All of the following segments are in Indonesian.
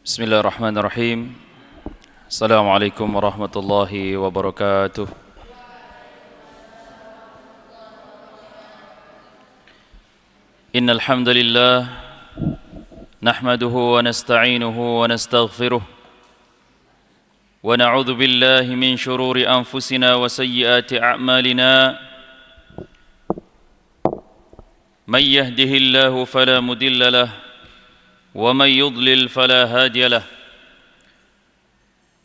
Bismillahirrahmanirrahim. Assalamualaikum warahmatullahi wabarakatuh. Innal hamdalillah nahmaduhu wa nasta'inuhu wa nastaghfiruh wa na'udzu billahi min shururi anfusina wa sayyiati a'malina. May yahdihillahu fala mudilla lahu ومن يضلل فلا هادي له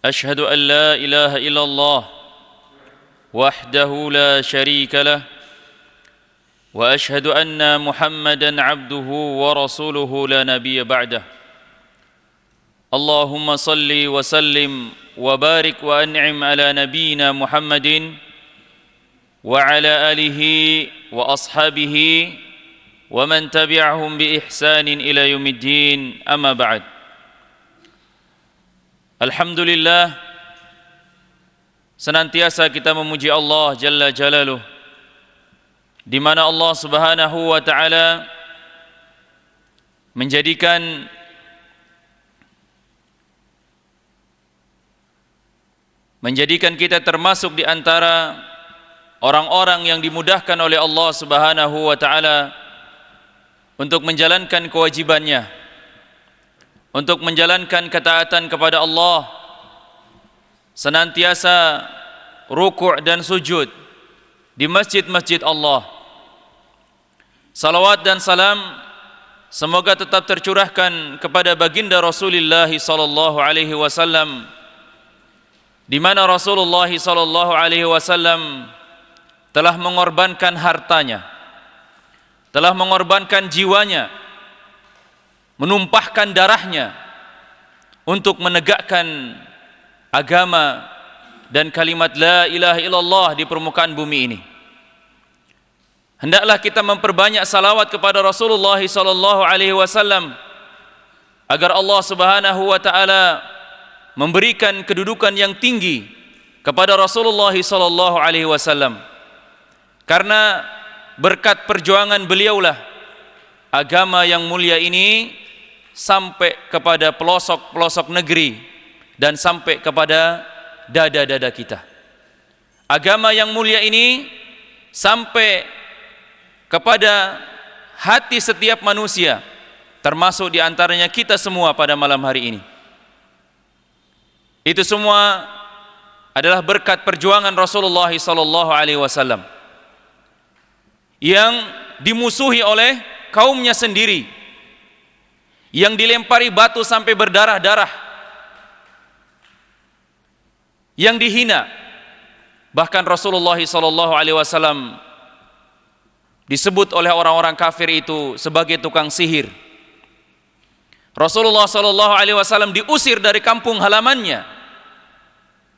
أشهد أن لا إله إلا الله وحده لا شريك له وأشهد أن محمدا عبده ورسوله لا نبي بعده اللهم صل وسلم وبارك وأنعم على نبينا محمد وعلى آله وأصحابه ومن تبعهم بإحسان إلى يوم الدين أما بعد. Alhamdulillah, senantiasa kita memuji Allah Jalla Jalaluh, di mana Allah Subhanahu wa taala menjadikan kita termasuk di antara orang-orang yang dimudahkan oleh Allah Subhanahu wa taala untuk menjalankan kewajibannya, untuk menjalankan ketaatan kepada Allah, senantiasa ruku' dan sujud di masjid-masjid Allah. Salawat dan salam semoga tetap tercurahkan kepada baginda Rasulullah sallallahu alaihi wasallam, di mana Rasulullah sallallahu alaihi wasallam telah mengorbankan hartanya, telah mengorbankan jiwanya, menumpahkan darahnya untuk menegakkan agama dan kalimat la ilaha illallah di permukaan bumi ini. Hendaklah kita memperbanyak salawat kepada Rasulullah sallallahu alaihi wasallam agar Allah Subhanahu wa taala memberikan kedudukan yang tinggi kepada Rasulullah sallallahu alaihi wasallam. Karena berkat perjuangan beliaulah agama yang mulia ini sampai kepada pelosok-pelosok negeri dan sampai kepada dada-dada kita. Agama yang mulia ini sampai kepada hati setiap manusia, termasuk di antaranya kita semua pada malam hari ini. Itu semua adalah berkat perjuangan Rasulullah sallallahu alaihi wasallam yang dimusuhi oleh kaumnya sendiri, yang dilempari batu sampai berdarah-darah, yang dihina. Bahkan Rasulullah sallallahu alaihi wasallam disebut oleh orang-orang kafir itu sebagai tukang sihir. Rasulullah sallallahu alaihi wasallam diusir dari kampung halamannya.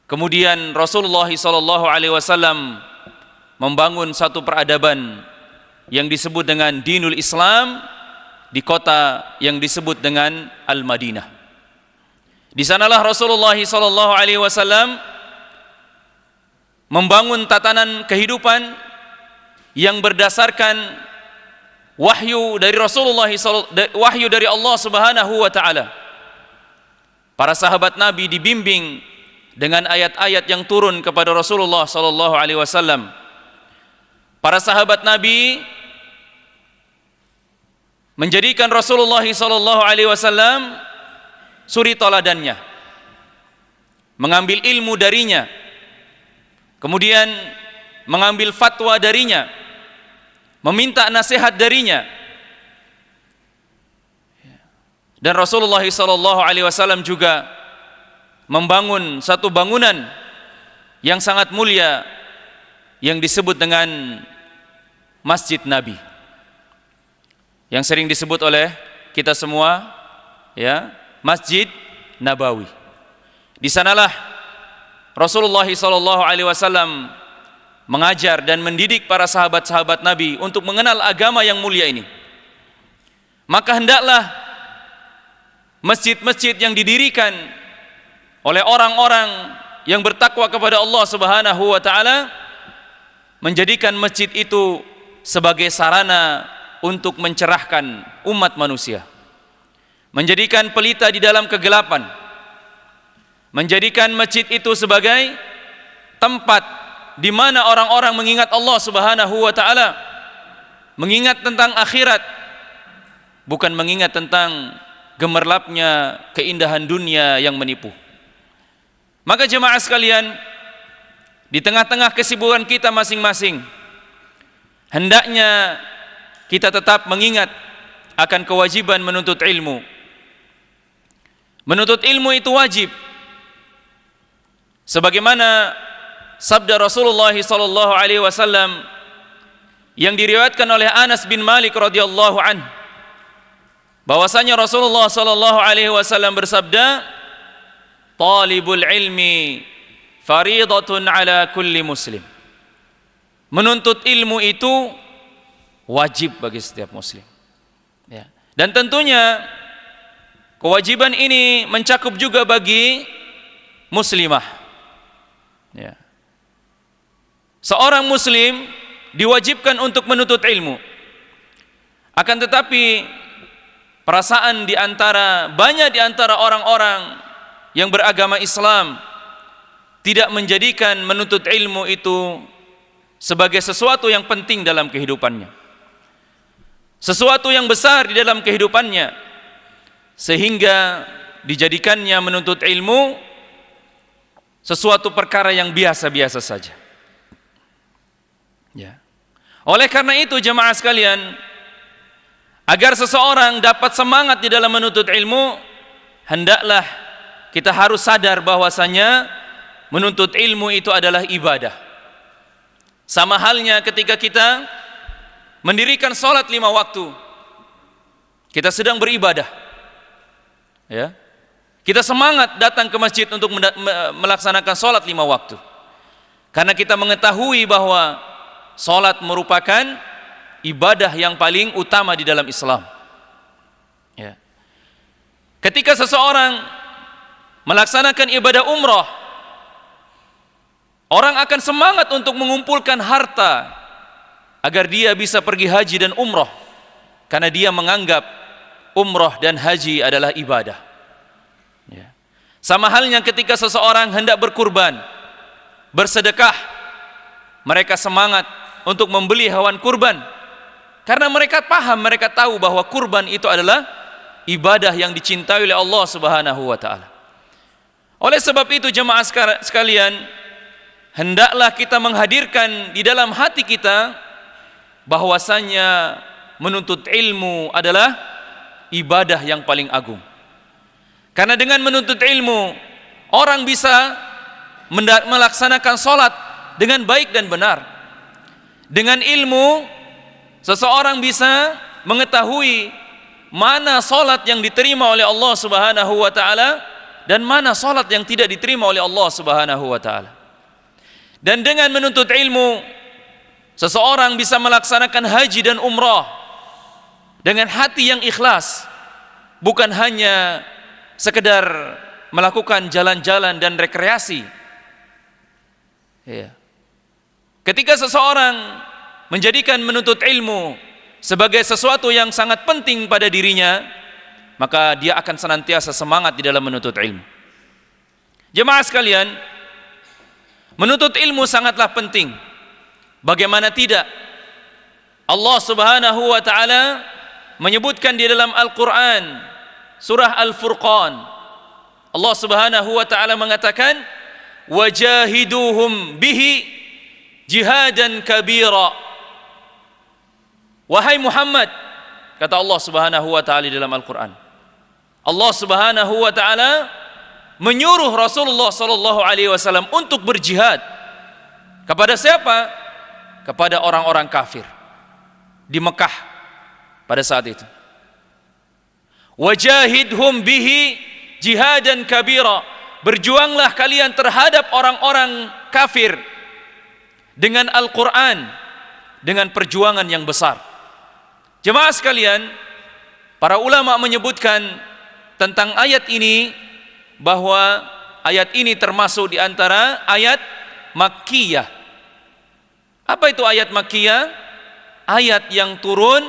Kemudian Rasulullah sallallahu alaihi wasallam membangun satu peradaban yang disebut dengan Dinul Islam di kota yang disebut dengan Al-Madinah. Di sanalah Rasulullah sallallahu alaihi wasallam membangun tatanan kehidupan yang berdasarkan wahyu dari Rasulullah, wahyu dari Allah Subhanahu wa taala. Para sahabat Nabi dibimbing dengan ayat-ayat yang turun kepada Rasulullah sallallahu alaihi wasallam. Para sahabat Nabi menjadikan Rasulullah sallallahu alaihi wasallam suri toladannya, mengambil ilmu darinya, kemudian mengambil fatwa darinya, meminta nasihat darinya. Dan Rasulullah sallallahu alaihi wasallam juga membangun satu bangunan yang sangat mulia yang disebut dengan Masjid Nabi, yang sering disebut oleh kita semua, ya, Masjid Nabawi. Di sanalah Rasulullah sallallahu alaihi wasallam mengajar dan mendidik para sahabat-sahabat Nabi untuk mengenal agama yang mulia ini. Maka hendaklah masjid-masjid yang didirikan oleh orang-orang yang bertakwa kepada Allah Subhanahu wa taala menjadikan masjid itu sebagai sarana untuk mencerahkan umat manusia, menjadikan pelita di dalam kegelapan, menjadikan masjid itu sebagai tempat di mana orang-orang mengingat Allah Subhanahu wa taala, mengingat tentang akhirat, bukan mengingat tentang gemerlapnya keindahan dunia yang menipu. Maka jemaah sekalian, di tengah-tengah kesibukan kita masing-masing, hendaknya kita tetap mengingat akan kewajiban menuntut ilmu. Menuntut ilmu itu wajib, sebagaimana sabda Rasulullah sallallahu alaihi wasallam yang diriwayatkan oleh Anas bin Malik radhiyallahu anhu, bahwasanya Rasulullah sallallahu alaihi wasallam bersabda, "Talibul ilmi fariidatun ala kulli muslim." Menuntut ilmu itu wajib bagi setiap muslim. Ya. Dan tentunya kewajiban ini mencakup juga bagi muslimah. Ya. Seorang muslim diwajibkan untuk menuntut ilmu. Akan tetapi perasaan banyak di antara orang-orang yang beragama Islam tidak menjadikan menuntut ilmu itu sebagai sesuatu yang penting dalam kehidupannya, sesuatu yang besar di dalam kehidupannya, sehingga dijadikannya menuntut ilmu sesuatu perkara yang biasa-biasa saja. Ya. Oleh karena itu jemaah sekalian, agar seseorang dapat semangat di dalam menuntut ilmu, hendaklah kita harus sadar bahwasanya menuntut ilmu itu adalah ibadah. Sama halnya ketika kita mendirikan sholat 5 waktu, kita sedang beribadah. Ya. Kita semangat datang ke masjid untuk melaksanakan sholat 5 waktu, karena kita mengetahui bahwa sholat merupakan ibadah yang paling utama di dalam Islam. Ya. Ketika seseorang melaksanakan ibadah umrah, orang akan semangat untuk mengumpulkan harta agar dia bisa pergi haji dan umrah, karena dia menganggap umrah dan haji adalah ibadah. Ya. Sama halnya ketika seseorang hendak berkurban, bersedekah, mereka semangat untuk membeli hewan kurban, karena mereka paham, mereka tahu bahwa kurban itu adalah ibadah yang dicintai oleh Allah Subhanahu wa taala. Oleh sebab itu jemaah sekalian, hendaklah kita menghadirkan di dalam hati kita bahwasanya menuntut ilmu adalah ibadah yang paling agung. Karena dengan menuntut ilmu, orang bisa melaksanakan sholat dengan baik dan benar. Dengan ilmu, seseorang bisa mengetahui mana sholat yang diterima oleh Allah Subhanahu wa ta'ala dan mana sholat yang tidak diterima oleh Allah Subhanahu wa ta'ala. Dan dengan menuntut ilmu, seseorang bisa melaksanakan haji dan umrah dengan hati yang ikhlas, bukan hanya sekedar melakukan jalan-jalan dan rekreasi. Ya. Ketika seseorang menjadikan menuntut ilmu sebagai sesuatu yang sangat penting pada dirinya, maka dia akan senantiasa semangat di dalam menuntut ilmu. Jemaah sekalian, menuntut ilmu sangatlah penting. Bagaimana tidak? Allah Subhanahu wa ta'ala menyebutkan di dalam Al-Quran surah Al-Furqan, Allah Subhanahu wa ta'ala mengatakan, wajahiduhum bihi jihadan kabira. Wahai Muhammad, kata Allah Subhanahu wa ta'ala di dalam Al-Quran, Allah Subhanahu wa ta'ala menyuruh Rasulullah sallallahu alaihi wasallam untuk berjihad. Kepada siapa? Kepada orang-orang kafir di Mekah pada saat itu. Wajahidhum bihi jihadan kabira. Berjuanglah kalian terhadap orang-orang kafir dengan Al-Quran, dengan perjuangan yang besar. Jemaah sekalian, para ulama menyebutkan tentang ayat ini bahwa ayat ini termasuk di antara ayat Makkiyah. Apa itu ayat Makkiyah? Ayat yang turun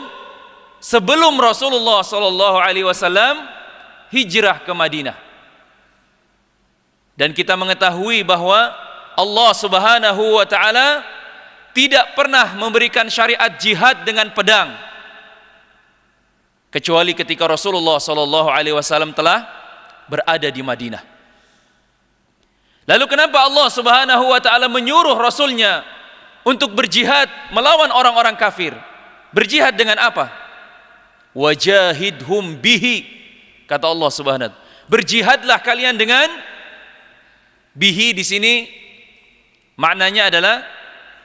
sebelum Rasulullah sallallahu alaihi wasallam hijrah ke Madinah. Dan kita mengetahui bahwa Allah Subhanahu wa taala tidak pernah memberikan syariat jihad dengan pedang kecuali ketika Rasulullah sallallahu alaihi wasallam telah berada di Madinah. Lalu kenapa Allah Subhanahu wa taala menyuruh Rasulnya untuk berjihad melawan orang-orang kafir? Berjihad dengan apa? Wajahidhum bihi, kata Allah Subhanahu wa taala. Berjihadlah kalian dengan bihi, di sini maknanya adalah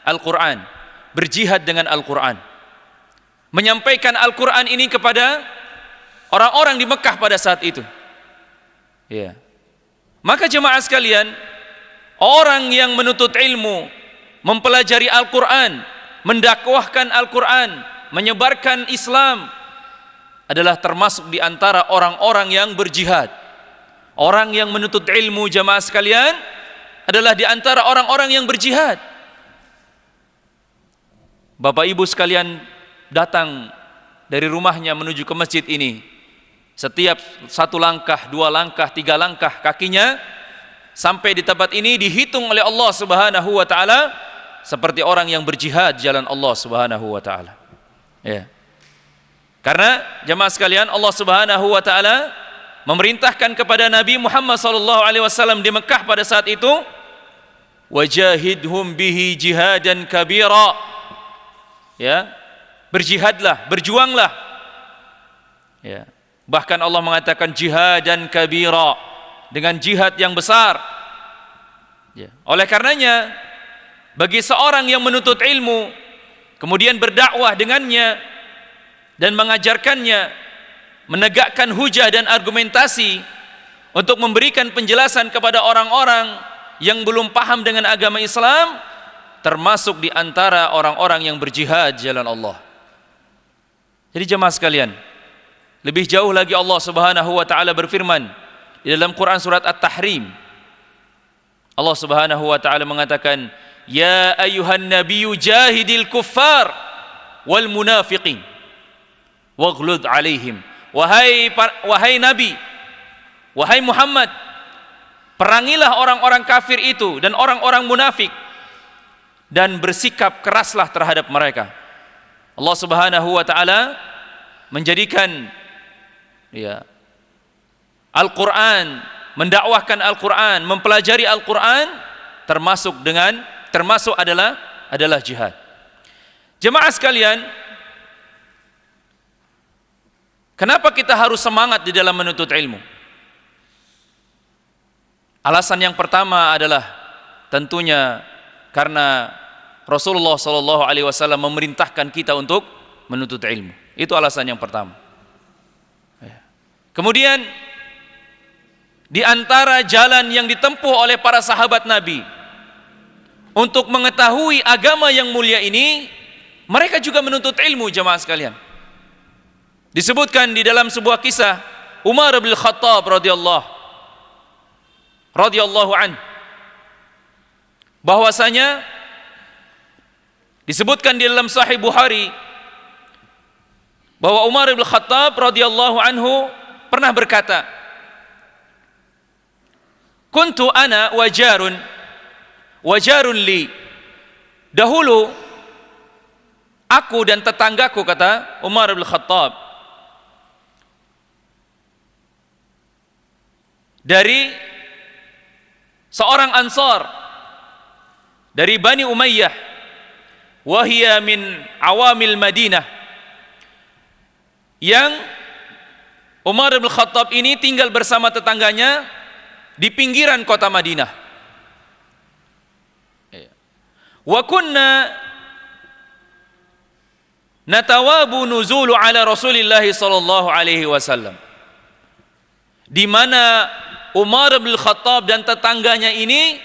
Al-Quran. Berjihad dengan Al-Quran, menyampaikan Al-Quran ini kepada orang-orang di Mekah pada saat itu. Ya. Maka jemaah sekalian, orang yang menuntut ilmu, mempelajari Al-Quran, mendakwahkan Al-Quran, menyebarkan Islam, adalah termasuk di antara orang-orang yang berjihad. Orang yang menuntut ilmu, jamaah sekalian, adalah di antara orang-orang yang berjihad. Bapak Ibu sekalian datang dari rumahnya menuju ke masjid ini, setiap 1 langkah, 2 langkah, 3 langkah kakinya sampai di tempat ini dihitung oleh Allah Subhanahu wa taala seperti orang yang berjihad jalan Allah Subhanahu wa taala. Ya. Karena jemaah sekalian, Allah Subhanahu wa taala memerintahkan kepada Nabi Muhammad sallallahu alaihi wasallam di Mekah pada saat itu, wajahidhum bihi jihadan kabira. Ya, berjihadlah, berjuanglah. Ya. Bahkan Allah mengatakan jihadan kabira, dengan jihad yang besar. Ya. Oleh karenanya, bagi seorang yang menuntut ilmu kemudian berdakwah dengannya dan mengajarkannya, menegakkan hujah dan argumentasi untuk memberikan penjelasan kepada orang-orang yang belum paham dengan agama Islam, termasuk di antara orang-orang yang berjihad jalan Allah. Jadi jemaah sekalian, lebih jauh lagi Allah Subhanahu wa taala berfirman di dalam Quran surat At-Tahrim. Allah Subhanahu wa taala mengatakan, "Ya ayyuhan nabiyyu jahidil kuffar wal munafiqin waghlud 'alaihim." Wahai Nabi, wahai Muhammad, perangilah orang-orang kafir itu dan orang-orang munafik, dan bersikap keraslah terhadap mereka. Allah Subhanahu wa taala menjadikan Al-Quran, mendakwahkan Al-Quran, mempelajari Al-Quran termasuk adalah jihad. Jemaah sekalian, kenapa kita harus semangat di dalam menuntut ilmu? Alasan yang pertama adalah tentunya karena Rasulullah sallallahu alaihi wasallam memerintahkan kita untuk menuntut ilmu. Itu alasan yang pertama. Kemudian di antara jalan yang ditempuh oleh para sahabat Nabi untuk mengetahui agama yang mulia ini, mereka juga menuntut ilmu, jemaah sekalian. Disebutkan di dalam sebuah kisah Umar bin Khattab radhiyallahu an, bahwasanya disebutkan di dalam Sahih Bukhari bahwa Umar bin Khattab radhiyallahu anhu pernah berkata, "Kuntu ana wajarun li." Dahulu aku dan tetanggaku, kata Umar bin Khattab, dari seorang Ansar dari Bani Umayyah, wahia min awamil Madinah, yang Umar bin Khattab ini tinggal bersama tetangganya di pinggiran kota Madinah. Wa kunna natawabu nuzulu ala Rasulillah sallallahu alaihi wasallam, di mana Umar bin Khattab dan tetangganya ini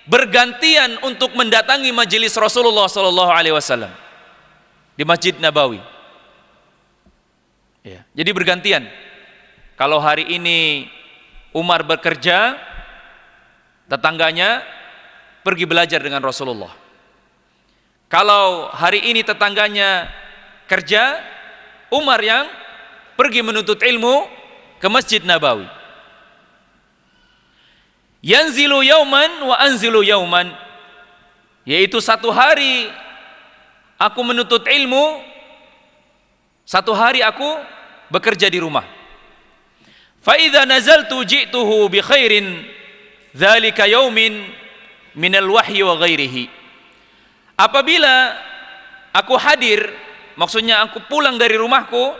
bergantian untuk mendatangi majelis Rasulullah sallallahu alaihi wasallam di Masjid Nabawi. Ya, jadi bergantian. Kalau hari ini Umar bekerja, tetangganya pergi belajar dengan Rasulullah. Kalau hari ini tetangganya kerja, Umar yang pergi menuntut ilmu ke Masjid Nabawi. Yanzilu yauman wa anzilu yauman, yaitu satu hari aku menuntut ilmu, satu hari aku bekerja di rumah. Fa idza nazaltu ji'tuhu bi khairin dzalika yaumin minal wahyi wa ghairihi. Apabila aku hadir, maksudnya aku pulang dari rumahku,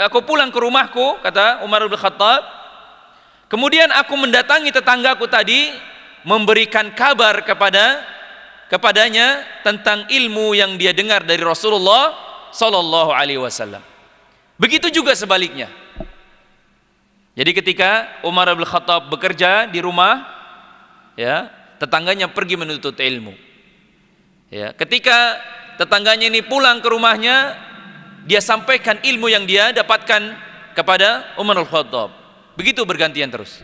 aku pulang ke rumahku, kata Umar bin Khattab, kemudian aku mendatangi tetanggaku tadi, memberikan kabar kepadanya tentang ilmu yang dia dengar dari Rasulullah sallallahu alaihi wasallam. Begitu juga sebaliknya. Jadi ketika Umar bin Khattab bekerja di rumah, ya, tetangganya pergi menuntut ilmu. Ya, ketika tetangganya ini pulang ke rumahnya, dia sampaikan ilmu yang dia dapatkan kepada Umar bin Khattab. Begitu bergantian terus.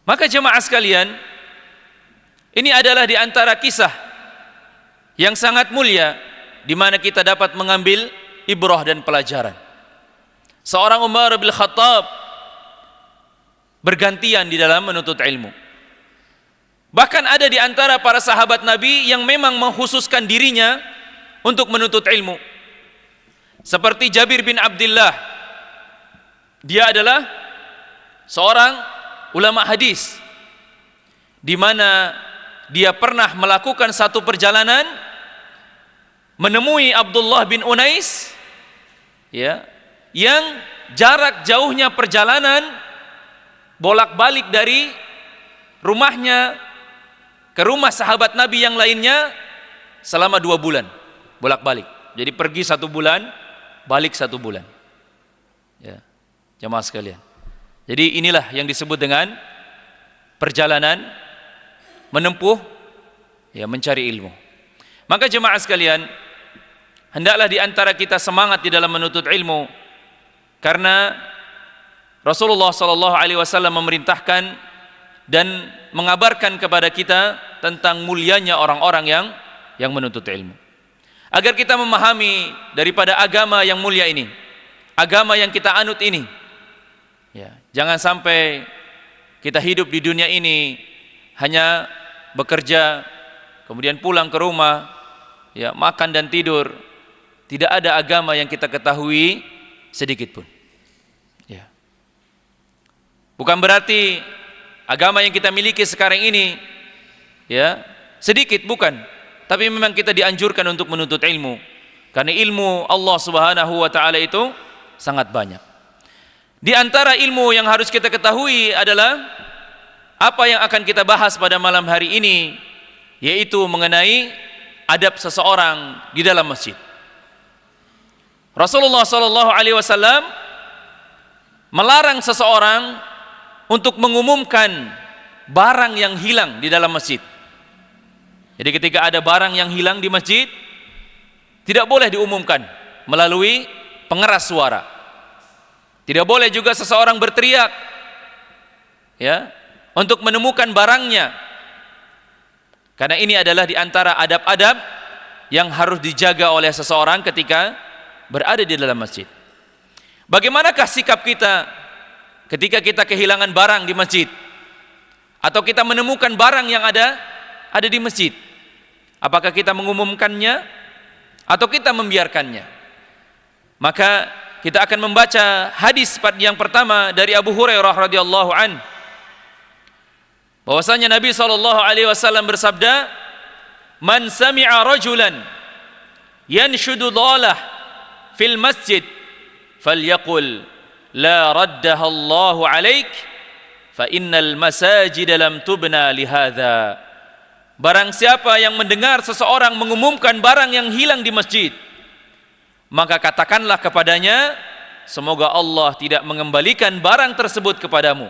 Maka jemaah sekalian, ini adalah di antara kisah yang sangat mulia di mana kita dapat mengambil ibrah dan pelajaran. Seorang Umar bin Khattab bergantian di dalam menuntut ilmu. Bahkan ada di antara para sahabat Nabi yang memang mengkhususkan dirinya untuk menuntut ilmu. Seperti Jabir bin Abdullah. Dia adalah seorang ulama hadis, di mana dia pernah melakukan satu perjalanan menemui Abdullah bin Unais, ya, yang jarak jauhnya perjalanan bolak-balik dari rumahnya ke rumah sahabat Nabi yang lainnya selama 2 bulan bolak-balik. Jadi pergi 1 bulan, balik 1 bulan. Ya, jemaah sekalian. Jadi inilah yang disebut dengan perjalanan menempuh, ya, mencari ilmu. Maka jemaah sekalian, hendaklah di antara kita semangat di dalam menuntut ilmu, karena Rasulullah sallallahu alaihi wasallam memerintahkan dan mengabarkan kepada kita tentang mulianya orang-orang yang menuntut ilmu. Agar kita memahami daripada agama yang mulia ini, agama yang kita anut ini, ya, jangan sampai kita hidup di dunia ini hanya bekerja, kemudian pulang ke rumah, ya, makan dan tidur. Tidak ada agama yang kita ketahui sedikit pun. Ya. Bukan berarti agama yang kita miliki sekarang ini, ya, sedikit, bukan. Tapi memang kita dianjurkan untuk menuntut ilmu, karena ilmu Allah Subhanahu wa taala itu sangat banyak. Di antara ilmu yang harus kita ketahui adalah apa yang akan kita bahas pada malam hari ini, yaitu mengenai adab seseorang di dalam masjid. Rasulullah sallallahu alaihi wasallam melarang seseorang untuk mengumumkan barang yang hilang di dalam masjid. Jadi ketika ada barang yang hilang di masjid, tidak boleh diumumkan melalui pengeras suara. Tidak boleh juga seseorang berteriak, ya, untuk menemukan barangnya. Karena ini adalah di antara adab-adab yang harus dijaga oleh seseorang ketika berada di dalam masjid. Bagaimanakah sikap kita ketika kita kehilangan barang di masjid, atau kita menemukan barang yang ada di masjid? Apakah kita mengumumkannya atau kita membiarkannya? Maka kita akan membaca hadis yang pertama dari Abu Hurairah radhiyallahu an, bahwasanya Nabi SAW bersabda, "Man sami'a rajulan yanshudu dhalah fil masjid falyaqul la raddaha Allahu 'alaik fa innal masajid lam tubna lihadza." Barang siapa yang mendengar seseorang mengumumkan barang yang hilang di masjid, maka katakanlah kepadanya, semoga Allah tidak mengembalikan barang tersebut kepadamu,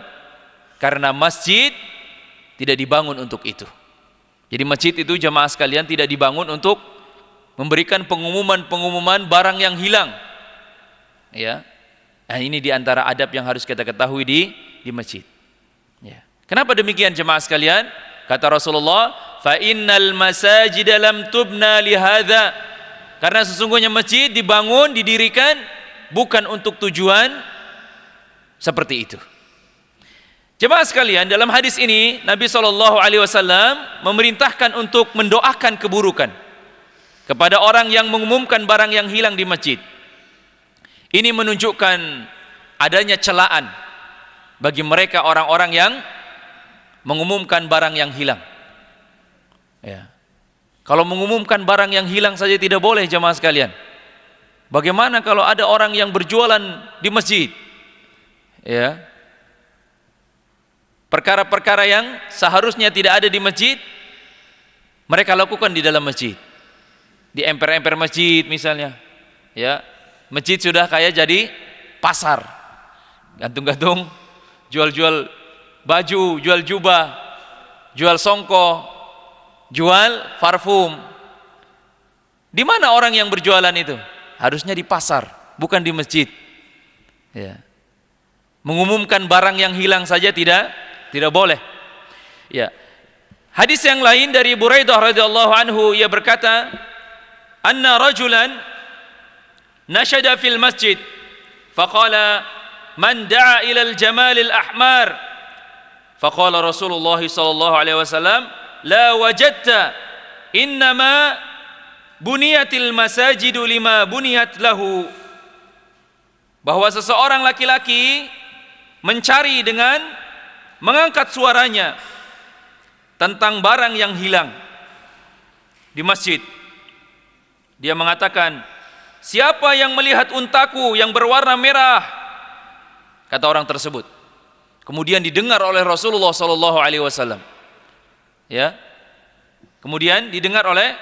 karena masjid tidak dibangun untuk itu. Jadi masjid itu, jemaah sekalian, tidak dibangun untuk memberikan pengumuman-pengumuman barang yang hilang. Ya. Nah, ini diantara adab yang harus kita ketahui di masjid. Ya. Kenapa demikian, jemaah sekalian? Kata Rasulullah, fa innal masajid lam tubna lihadza, karena sesungguhnya masjid dibangun, didirikan bukan untuk tujuan seperti itu. Jemaah sekalian, dalam hadis ini Nabi SAW memerintahkan untuk mendoakan keburukan kepada orang yang mengumumkan barang yang hilang di masjid. Ini menunjukkan adanya celaan bagi mereka orang-orang yang mengumumkan barang yang hilang. Ya. Kalau mengumumkan barang yang hilang saja tidak boleh, jemaah sekalian. Bagaimana kalau ada orang yang berjualan di masjid? Ya. Perkara-perkara yang seharusnya tidak ada di masjid, mereka lakukan di dalam masjid. Di emper-emper masjid misalnya. Ya. Masjid sudah kayak jadi pasar. Gantung-gantung, jual-jual baju, jual jubah, jual songko, jual parfum. Di mana orang yang berjualan itu? Harusnya di pasar, bukan di masjid. Ya. Mengumumkan barang yang hilang saja tidak boleh. Ya. Hadis yang lain dari Buraidah radhiyallahu anhu, ia berkata, "Anna rajulan nashada fil masjid, faqala man da'a ila al-jamal al-ahmar." Faqala Rasulullah sallallahu alaihi wasallam, "La wajadta, innama buniyatil masajidu lima buniyat lahu." Bahwa seseorang laki-laki mencari dengan mengangkat suaranya tentang barang yang hilang di masjid. Dia mengatakan, "Siapa yang melihat untaku yang berwarna merah?" Kata orang tersebut. Kemudian didengar oleh Rasulullah SAW. Ya. Kemudian didengar oleh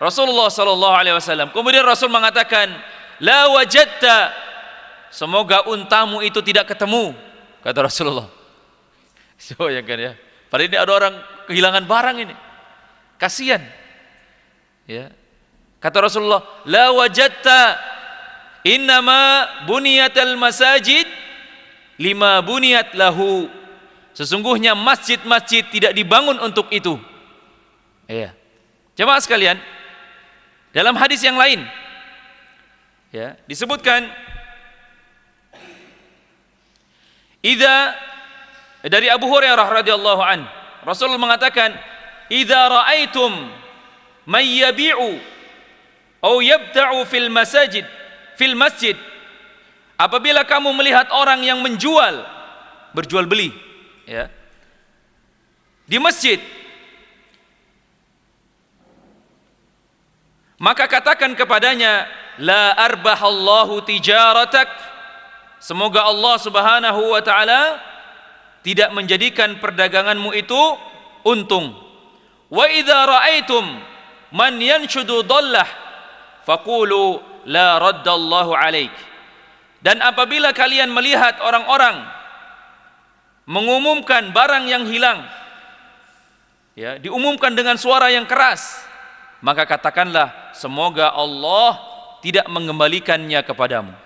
Rasulullah SAW. Kemudian Rasul mengatakan, "La wajadta, semoga untamu itu tidak ketemu," kata Rasulullah. So ya kan ya. Padahal ini ada orang kehilangan barang ini. Kasihan. Ya. Kata Rasulullah, "La wajadta, innama buniyatal masajid lima buniyat lahu." Sesungguhnya masjid-masjid tidak dibangun untuk itu. Ya. Jemaah sekalian, dalam hadis yang lain ya, disebutkan dari Abu Hurairah radhiyallahu an, Rasul mengatakan, "Idza ra'aitum may yabi'u aw yabta'u fil masjid." Apabila kamu melihat orang yang berjual beli, ya, di masjid, maka katakan kepadanya, "La arbahallahu tijaratak." Semoga Allah Subhanahu wa taala tidak menjadikan perdaganganmu itu untung. Wa idza ra'aitum man yanshudu dhallah faqulu la raddallahu alaik. Dan apabila kalian melihat orang-orang mengumumkan barang yang hilang, ya, diumumkan dengan suara yang keras, maka katakanlah, semoga Allah tidak mengembalikannya kepadamu.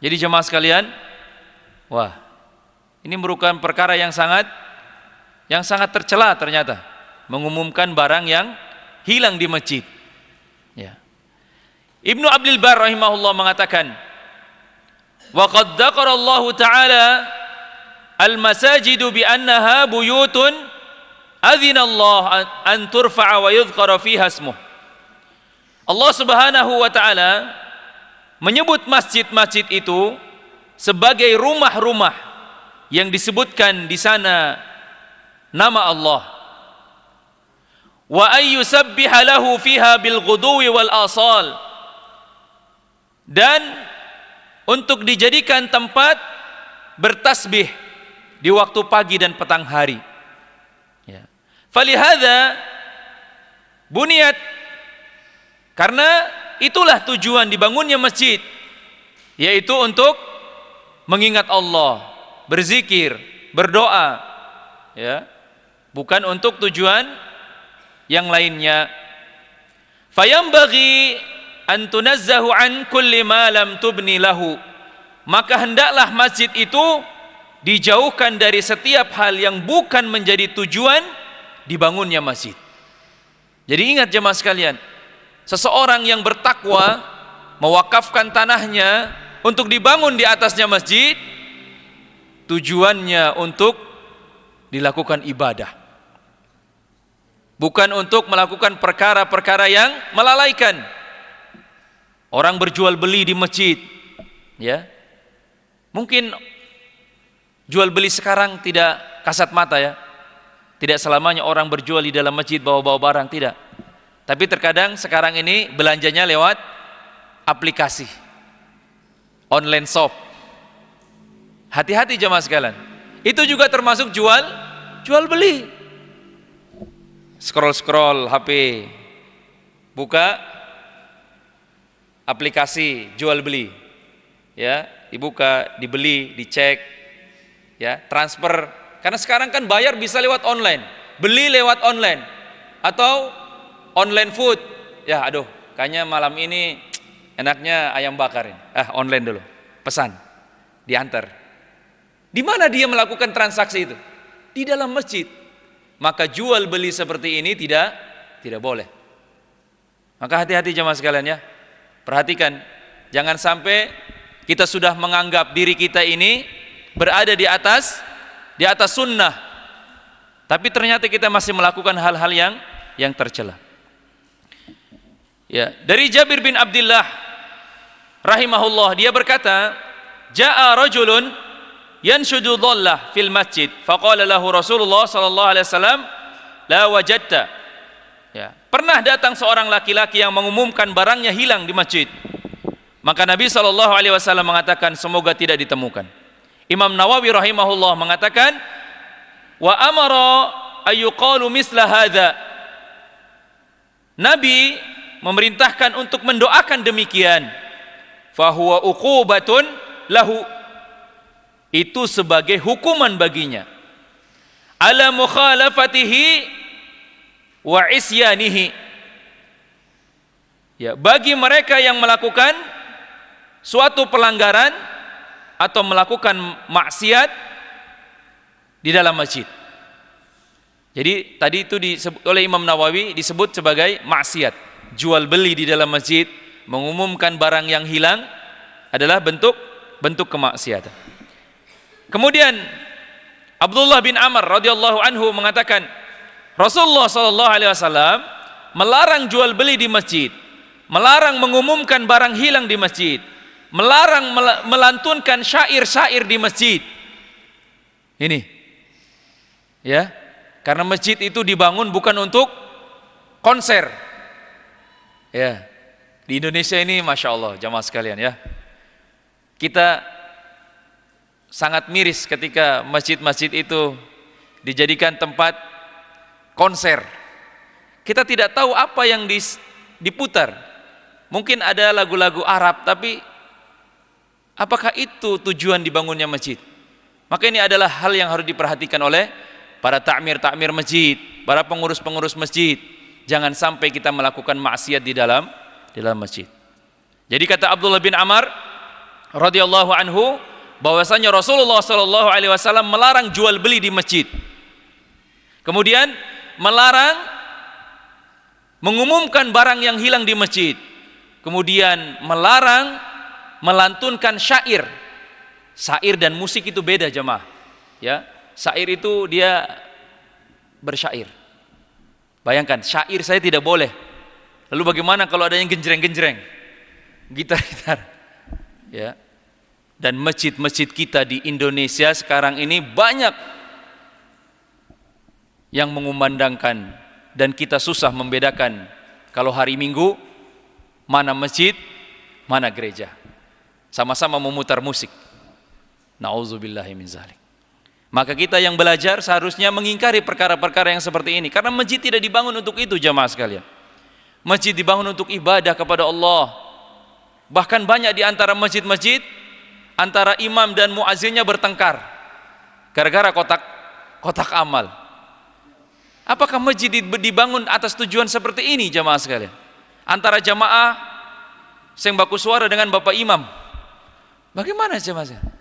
Jadi jemaah sekalian, wah, ini merupakan perkara yang sangat tercela ternyata, mengumumkan barang yang hilang di masjid. Ya. Ibnu Abdul Bar rahimahullah mengatakan, "Wa qad dzakara Allah Ta'ala al-masajidu bi annaha buyutun adzina Allah an turfa'a wa yudhkara fiha ismuh." Allah Subhanahu wa taala menyebut masjid-masjid itu sebagai rumah-rumah yang disebutkan di sana nama Allah. Wa ayyusabbiha lahu fiha bil ghuduwi wal asal. Dan untuk dijadikan tempat bertasbih di waktu pagi dan petang hari. Ya. Falihada buniyat, karena itulah tujuan dibangunnya masjid, yaitu untuk mengingat Allah, berzikir, berdoa, ya, bukan untuk tujuan yang lainnya. Fayambaghi an tunazzahu an kulli ma lam tubni lahu. Maka hendaklah masjid itu dijauhkan dari setiap hal yang bukan menjadi tujuan dibangunnya masjid. Jadi ingat jemaah sekalian, seseorang yang bertakwa mewakafkan tanahnya untuk dibangun di atasnya masjid, tujuannya untuk dilakukan ibadah, bukan untuk melakukan perkara-perkara yang melalaikan. Orang berjual beli di masjid, ya, mungkin jual beli sekarang tidak kasat mata, ya. Tidak selamanya orang berjual di dalam masjid bawa-bawa barang, tidak. Tapi terkadang sekarang ini belanjanya lewat aplikasi online shop. Hati-hati jemaah sekalian, itu juga termasuk jual beli. Scroll HP, buka aplikasi jual beli, ya, dibuka, dibeli, dicek, ya, transfer. Karena sekarang kan bayar bisa lewat online, beli lewat online, atau online food. Ya, aduh, kayaknya malam ini enaknya ayam bakarin. Online dulu, pesan, diantar. Di mana dia melakukan transaksi itu? Di dalam masjid. Maka jual beli seperti ini tidak boleh. Maka hati-hati jemaah sekalian, ya. Perhatikan, jangan sampai kita sudah menganggap diri kita ini berada di atas sunnah, tapi ternyata kita masih melakukan hal-hal yang tercela. Ya, dari Jabir bin Abdullah rahimahullah, dia berkata, "Ja'a rajulun yanshudu dhallah fil masjid, faqala lahu Rasulullah sallallahu alaihi wasallam, la wajadta." Ya, pernah datang seorang laki-laki yang mengumumkan barangnya hilang di masjid. Maka Nabi sallallahu alaihi wasallam mengatakan, semoga tidak ditemukan. Imam Nawawi rahimahullah mengatakan, wa amara ayyuqalu misla hadza. Nabi memerintahkan untuk mendoakan demikian. Fahuwa uqubatun lahu. Itu sebagai hukuman baginya. Ala mukhalafatihi wa isyanihi. Ya, bagi mereka yang melakukan suatu pelanggaran atau melakukan maksiat di dalam masjid. Jadi tadi itu disebut oleh Imam Nawawi, disebut sebagai maksiat. Jual beli di dalam masjid, mengumumkan barang yang hilang adalah bentuk kemaksiatan. Kemudian Abdullah bin Amr radhiyallahu anhu mengatakan, Rasulullah sallallahu alaihi wasallam melarang jual beli di masjid, melarang mengumumkan barang hilang di masjid, melarang melantunkan syair-syair di masjid. Ini, ya, karena masjid itu dibangun bukan untuk konser. Ya, di Indonesia ini, masya Allah, jamaah sekalian, ya, kita sangat miris ketika masjid-masjid itu dijadikan tempat konser. Kita tidak tahu apa yang diputar. Mungkin ada lagu-lagu Arab, tapi apakah itu tujuan dibangunnya masjid? Maka ini adalah hal yang harus diperhatikan oleh para takmir masjid, para pengurus masjid. Jangan sampai kita melakukan maksiat di dalam masjid. Jadi kata Abdullah bin Amr radhiyallahu anhu, bahwasanya Rasulullah sallallahu alaihi wasallam melarang jual beli di masjid. Kemudian melarang mengumumkan barang yang hilang di masjid. Kemudian melarang melantunkan syair. Syair dan musik itu beda jemaah. Ya, syair itu dia bersyair. Bayangkan, syair saya tidak boleh. Lalu bagaimana kalau ada yang genjreng-genjreng? Gitar-gitar. Ya. Dan masjid-masjid kita di Indonesia sekarang ini banyak yang mengumandangkan, dan kita susah membedakan kalau hari Minggu mana masjid, mana gereja. Sama-sama memutar musik. Nauzubillahi min zalik. Maka kita yang belajar seharusnya mengingkari perkara-perkara yang seperti ini, karena masjid tidak dibangun untuk itu jamaah sekalian. Masjid dibangun untuk ibadah kepada Allah. Bahkan banyak di antara masjid-masjid, antara imam dan muazzinnya bertengkar gara-gara kotak amal. Apakah masjid dibangun atas tujuan seperti ini jamaah sekalian? Antara jamaah sing baku suara dengan bapak imam, bagaimana jamaah sekalian?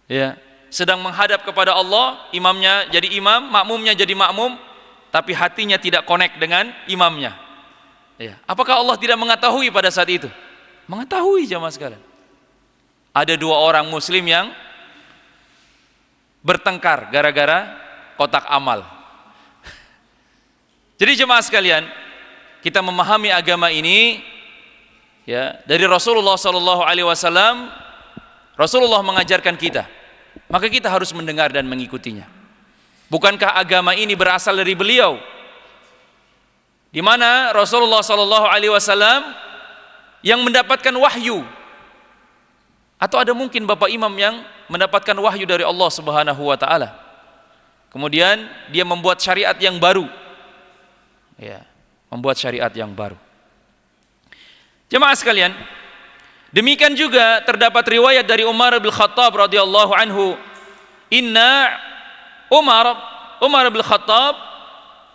Ya, sedang menghadap kepada Allah, imamnya jadi imam, makmumnya jadi makmum, tapi hatinya tidak connect dengan imamnya. Ya, apakah Allah tidak mengetahui pada saat itu? Mengetahui jamaah sekalian. ada 2 orang muslim yang bertengkar gara-gara kotak amal. Jadi jemaah sekalian, kita memahami agama ini ya dari Rasulullah sallallahu alaihi wasallam. Rasulullah mengajarkan kita, maka kita harus mendengar dan mengikutinya. Bukankah agama ini berasal dari beliau? Di mana Rasulullah sallallahu alaihi wasallam yang mendapatkan wahyu? Atau ada mungkin Bapak Imam yang mendapatkan wahyu dari Allah Subhanahu wa taala? Kemudian dia membuat syariat yang baru. Ya, membuat syariat yang baru. Jemaah sekalian, demikian juga terdapat riwayat dari Umar bin Khattab radhiyallahu anhu, inna Umar bin Khattab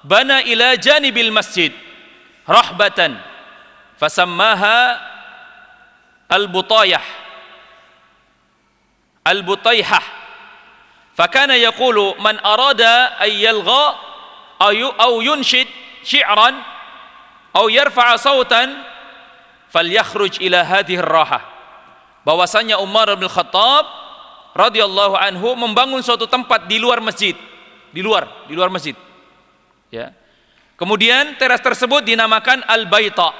bana ila janibil masjid rahbatan fasammaha al-butayhah fakana yaqulu man arada ay yalgha aw yunshid syi'ran aw yarfa'a sautan falyakhruj ila hadhihi ar-raha. Bahwasanya Umar bin Khattab radhiyallahu anhu membangun suatu tempat di luar masjid, di luar masjid. Ya. Kemudian teras tersebut dinamakan Al-Baita.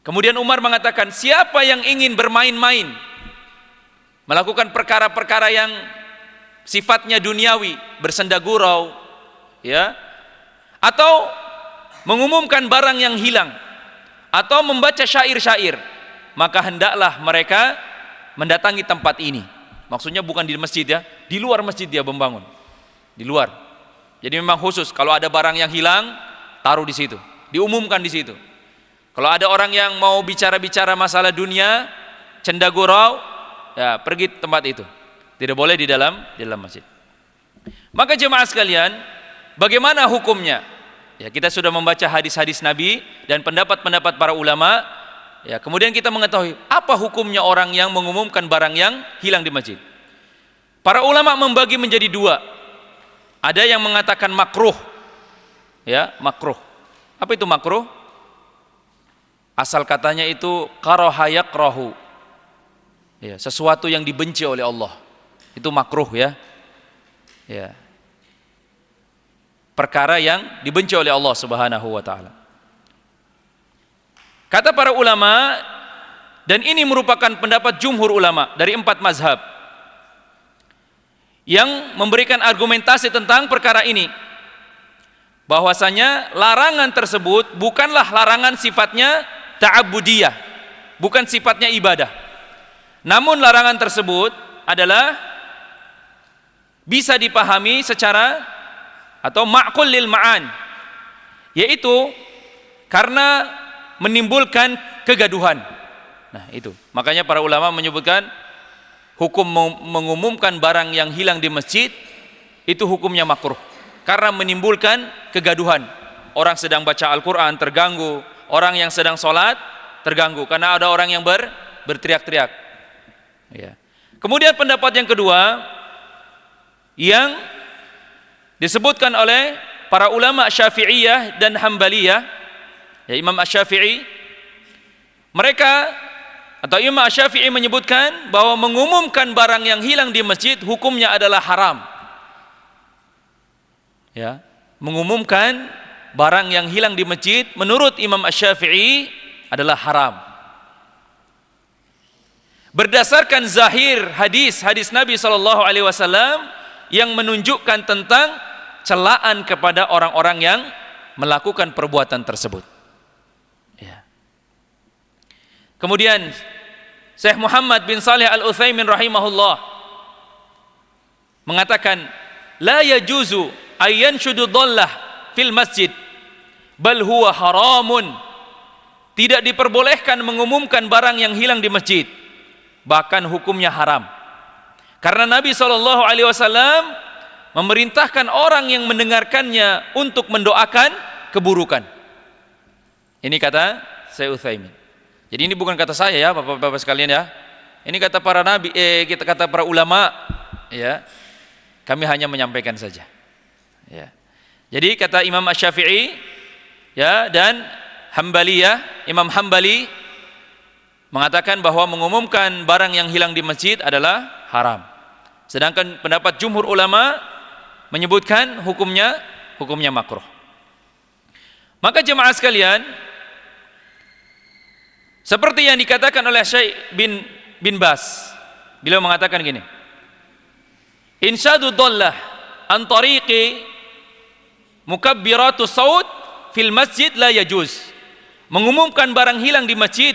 Kemudian Umar mengatakan, siapa yang ingin bermain-main, melakukan perkara-perkara yang sifatnya duniawi, bersenda gurau, ya, atau mengumumkan barang yang hilang, atau membaca syair-syair, maka hendaklah mereka mendatangi tempat ini. Maksudnya bukan di masjid ya, di luar masjid dia membangun, di luar. Jadi memang khusus kalau ada barang yang hilang, taruh di situ, diumumkan di situ. Kalau ada orang yang mau bicara-bicara masalah dunia, cenda gurau, ya pergi tempat itu. Tidak boleh di dalam masjid. Maka jemaah sekalian, bagaimana hukumnya? Ya, kita sudah membaca hadis-hadis Nabi dan pendapat-pendapat para ulama. Ya, kemudian kita mengetahui apa hukumnya orang yang mengumumkan barang yang hilang di masjid. Para ulama membagi menjadi 2. Ada yang mengatakan makruh. Ya, makruh. Apa itu makruh? Asal katanya itu karaha yakrahu. Ya, sesuatu yang dibenci oleh Allah. Itu makruh ya. Ya. Perkara yang dibenci oleh Allah Subhanahu wa taala. Kata para ulama, dan ini merupakan pendapat jumhur ulama dari 4 mazhab yang memberikan argumentasi tentang perkara ini, bahwasanya larangan tersebut bukanlah larangan sifatnya ta'abbudiyah, bukan sifatnya ibadah. Namun larangan tersebut adalah bisa dipahami secara atau ma'qul lil ma'an, yaitu karena menimbulkan kegaduhan. Nah, itu. Makanya para ulama menyebutkan hukum mengumumkan barang yang hilang di masjid itu hukumnya makruh karena menimbulkan kegaduhan. Orang sedang baca Al-Qur'an terganggu, orang yang sedang sholat terganggu karena ada orang yang berteriak-teriak. Ya. Kemudian pendapat yang kedua yang disebutkan oleh para ulama Syafi'iyah dan Hambaliyah, ya, Imam Asy-Syafi'i, mereka atau Imam Asy-Syafi'i menyebutkan bahwa mengumumkan barang yang hilang di masjid hukumnya adalah haram. Ya, mengumumkan barang yang hilang di masjid menurut Imam Asy-Syafi'i adalah haram. Berdasarkan zahir hadis Nabi sallallahu alaihi wasallam yang menunjukkan tentang celaan kepada orang-orang yang melakukan perbuatan tersebut. Ya. Kemudian Syekh Muhammad bin Shalih Al-Utsaimin rahimahullah mengatakan, la yajuzu ayyanshudu dhallah fil masjid bal huwa haramun. Tidak diperbolehkan mengumumkan barang yang hilang di masjid, bahkan hukumnya haram. Karena Nabi SAW memerintahkan orang yang mendengarkannya untuk mendoakan keburukan. Ini kata Syekh Utsaimin. Jadi ini bukan kata saya ya, Bapak-bapak sekalian ya. Ini kata para nabi, kita kata para ulama ya. Kami hanya menyampaikan saja. Ya. Jadi kata Imam Asy-Syafi'i ya dan Hambaliyah, Imam Hambali, mengatakan bahwa mengumumkan barang yang hilang di masjid adalah haram. Sedangkan pendapat jumhur ulama menyebutkan hukumnya makruh. Maka jemaah sekalian, seperti yang dikatakan oleh Syekh bin Bas, beliau mengatakan gini, insyadu dhallah an tariqi mukabbiratu saut fil masjid la yajuz. Mengumumkan barang hilang di masjid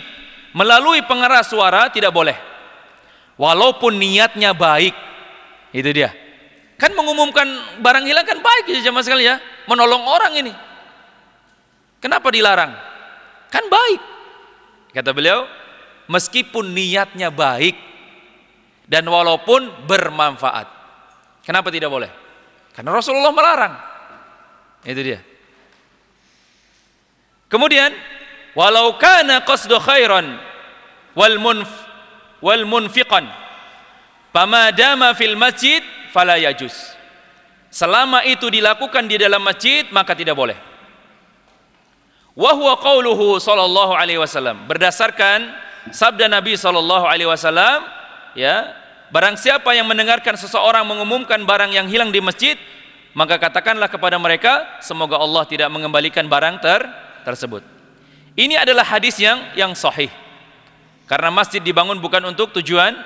melalui pengeras suara tidak boleh, walaupun niatnya baik. Itu dia. Kan mengumumkan barang hilang kan baik ya jemaah sekalian ya, menolong orang ini. Kenapa dilarang? Kan baik. Kata beliau, meskipun niatnya baik dan walaupun bermanfaat. Kenapa tidak boleh? Karena Rasulullah melarang. Itu dia. Kemudian, walau kana qasdu khairan wal munfiqan fama dama fil masjid fala yajuz. Selama itu dilakukan di dalam masjid maka tidak boleh. Wa huwa qauluhu sallallahu alaihi wasallam, berdasarkan sabda Nabi sallallahu alaihi wasallam, ya, barang siapa yang mendengarkan seseorang mengumumkan barang yang hilang di masjid, maka katakanlah kepada mereka, semoga Allah tidak mengembalikan barang tersebut. Ini adalah hadis yang sahih. Karena masjid dibangun bukan untuk tujuan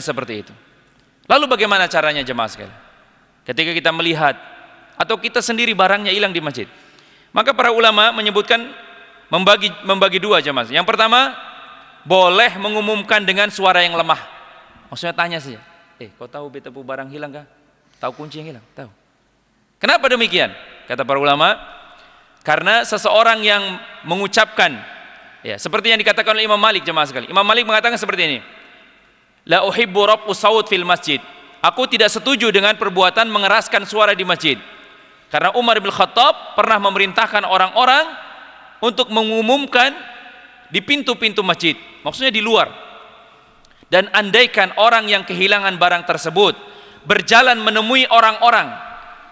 seperti itu. Lalu bagaimana caranya jemaah sekalian? Ketika kita melihat atau kita sendiri barangnya hilang di masjid, maka para ulama menyebutkan membagi dua jemaah. Yang pertama, boleh mengumumkan dengan suara yang lemah. Maksudnya tanya saja, kau tahu beta pu barang hilang kah? Tahu kunci yang hilang? Tahu. Kenapa demikian? Kata para ulama, karena seseorang yang mengucapkan, ya, seperti yang dikatakan oleh Imam Malik jemaah sekalian. Imam Malik mengatakan seperti ini, la uhibbu raf'u saut fil masjid. Aku tidak setuju dengan perbuatan mengeraskan suara di masjid. Karena Umar bin Khattab pernah memerintahkan orang-orang untuk mengumumkan di pintu-pintu masjid, maksudnya di luar. Dan andaikan orang yang kehilangan barang tersebut berjalan menemui orang-orang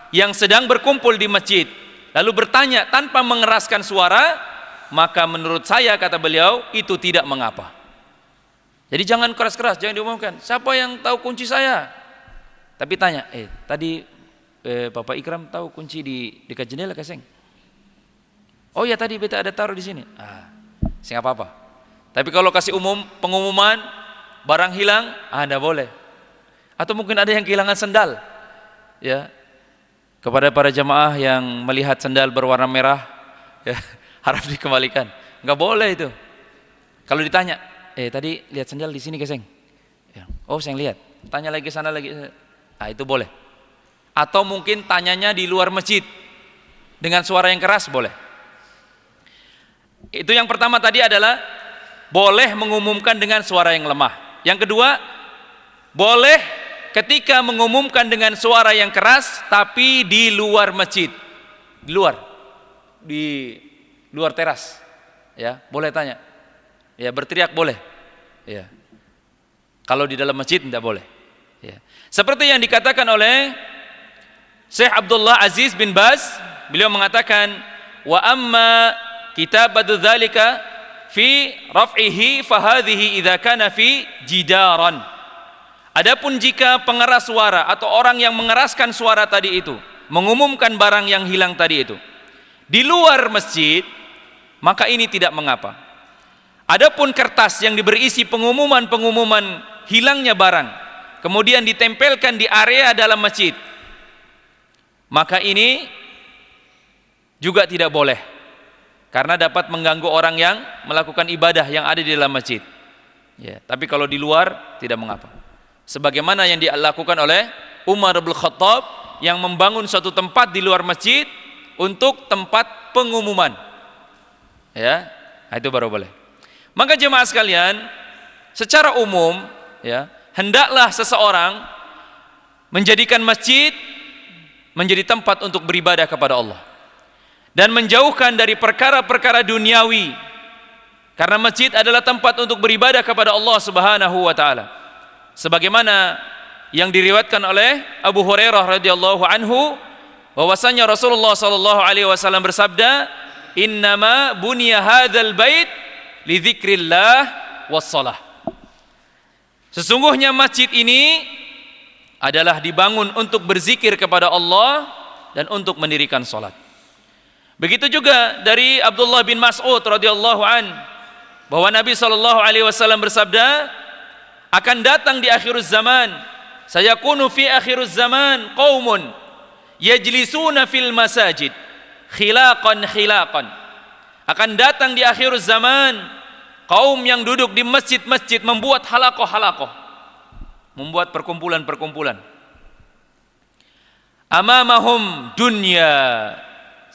yang sedang berkumpul di masjid, lalu bertanya tanpa mengeraskan suara, maka menurut saya, kata beliau, itu tidak mengapa. Jadi jangan keras-keras, jangan diumumkan, siapa yang tahu kunci saya? Tapi tanya, tadi Bapak Ikram tahu kunci di dekat jendela kaseng? Oh ya, tadi beta ada taruh di sini. Sih nggak apa-apa. Tapi kalau kasih pengumuman barang hilang, tidak boleh. Atau mungkin ada yang kehilangan sendal, ya. Kepada para jamaah yang melihat sendal berwarna merah, ya, harap dikembalikan. Nggak boleh itu. Kalau ditanya, tadi lihat sendal di sini kaseng? Ya. Oh, saya lihat. Tanya lagi sana lagi. Itu boleh. Atau mungkin tanyanya di luar masjid dengan suara yang keras, boleh. Itu yang pertama tadi adalah boleh mengumumkan dengan suara yang lemah. Yang kedua, boleh ketika mengumumkan dengan suara yang keras tapi di luar masjid, di luar teras, ya, boleh tanya, ya, berteriak boleh, ya. Kalau di dalam masjid tidak boleh, ya. Seperti yang dikatakan oleh Syekh Abdullah Aziz bin Baz, beliau mengatakan, wa amma kitabatu dzalika fi raf'ihi fahadhihi idza kana fi jidaran. Adapun jika pengeras suara atau orang yang mengeraskan suara tadi itu mengumumkan barang yang hilang tadi itu di luar masjid, maka ini tidak mengapa. Adapun kertas yang berisi pengumuman hilangnya barang kemudian ditempelkan di area dalam masjid, maka ini juga tidak boleh, karena dapat mengganggu orang yang melakukan ibadah yang ada di dalam masjid, ya. Tapi kalau di luar tidak mengapa, sebagaimana yang dilakukan oleh Umar bin Khattab yang membangun suatu tempat di luar masjid untuk tempat pengumuman, ya, itu baru boleh. Maka jemaah sekalian, secara umum, ya, hendaklah seseorang menjadikan masjid menjadi tempat untuk beribadah kepada Allah dan menjauhkan dari perkara-perkara duniawi, karena masjid adalah tempat untuk beribadah kepada Allah Subhanahu wa taala. Sebagaimana yang diriwayatkan oleh Abu Hurairah radhiyallahu anhu, bahwasanya Rasulullah sallallahu alaihi wasallam bersabda, "Innama buniya hadzal bait li dzikrillah was-shalah. Sesungguhnya masjid ini adalah dibangun untuk berzikir kepada Allah dan untuk mendirikan salat. Begitu juga dari Abdullah bin Mas'ud radhiyallahu an, bahwa Nabi SAW bersabda, akan datang di akhir zaman, sayakunu fi akhir zaman qaumun yajlisuna fil masajid khilaqan khilaqan. Akan datang di akhir zaman kaum yang duduk di masjid-masjid membuat halaqah-halaqah, membuat perkumpulan-perkumpulan. Amamahum dunya,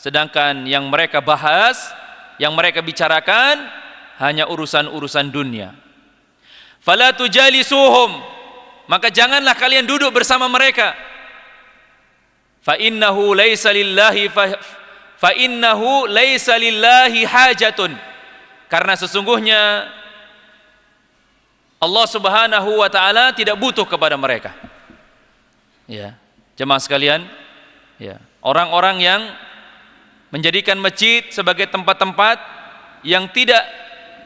sedangkan yang mereka bahas, yang mereka bicarakan hanya urusan-urusan dunia. Fala tujalisuhum, maka janganlah kalian duduk bersama mereka. Fa innahu laisa lillahi hajatun, karena sesungguhnya Allah Subhanahu wa taala tidak butuh kepada mereka. Ya, jemaah sekalian, ya, orang-orang yang menjadikan masjid sebagai tempat-tempat yang tidak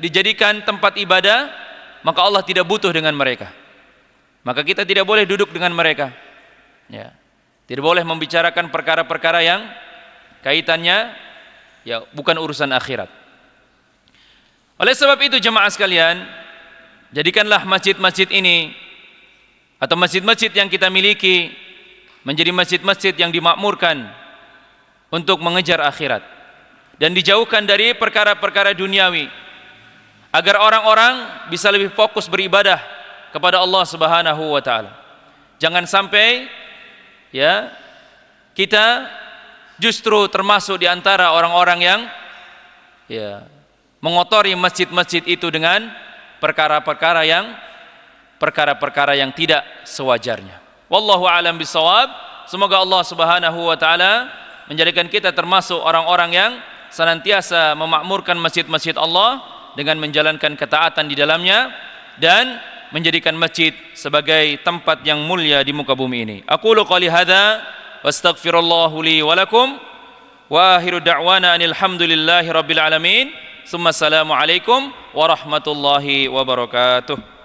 dijadikan tempat ibadah, maka Allah tidak butuh dengan mereka. Maka kita tidak boleh duduk dengan mereka. Ya. Tidak boleh membicarakan perkara-perkara yang kaitannya ya bukan urusan akhirat. Oleh sebab itu jemaah sekalian, jadikanlah masjid-masjid ini atau masjid-masjid yang kita miliki menjadi masjid-masjid yang dimakmurkan untuk mengejar akhirat dan dijauhkan dari perkara-perkara duniawi, agar orang-orang bisa lebih fokus beribadah kepada Allah Subhanahu wa taala. Jangan sampai ya kita justru termasuk di antara orang-orang yang ya mengotori masjid-masjid itu dengan perkara-perkara yang tidak sewajarnya. Wallahu a'lam bishawab. Semoga Allah Subhanahu wa taala menjadikan kita termasuk orang-orang yang senantiasa memakmurkan masjid-masjid Allah dengan menjalankan ketaatan di dalamnya dan menjadikan masjid sebagai tempat yang mulia di muka bumi ini. Aqulu qali hadza wastaghfirullahu li wa lakum wa akhiru da'wana anil hamdulillahi rabbil alamin. Summa assalamu alaikum warahmatullahi wabarakatuh.